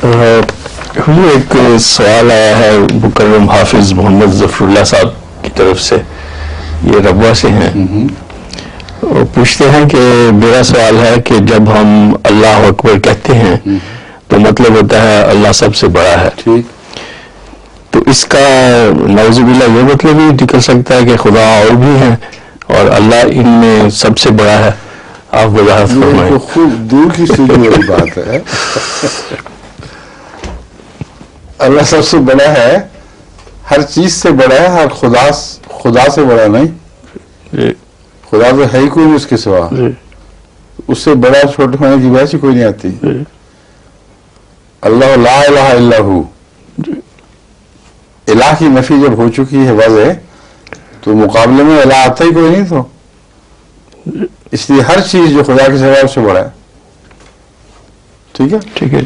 ایک سوال آیا ہے مکرم حافظ محمد ظفر اللہ صاحب کی طرف سے، یہ ربوہ سے ہیں، وہ پوچھتے ہیں کہ میرا سوال ہے کہ جب ہم اللہ اکبر کہتے ہیں تو مطلب ہوتا ہے اللہ سب سے بڑا ہے، ٹھیک، تو اس کا نعوذ باللہ یہ مطلب بھی نکل سکتا ہے کہ خدا اور بھی ہیں اور اللہ ان میں سب سے بڑا ہے؟ آپ وضاحت فرمائیں۔ تو خوب دور کی سوچنے والی بات ہے۔ اللہ سب سے بڑا ہے، ہر چیز سے بڑا ہے، ہر خدا سے بڑا نہیں۔ خدا تو ہے ہی کوئی نہیں اس کے سوا، اس سے بڑا چھوٹے ہونے کی بحث ہی کوئی نہیں آتی۔ اللہ لا الہ الا ہو، الہ کی نفی جب ہو چکی ہے واضح، تو مقابلے میں الہ آتا ہی کوئی نہیں، تو اس لیے ہر چیز جو خدا کے سوا اس سے بڑا ہے۔ ٹھیک ہے، ٹھیک ہے۔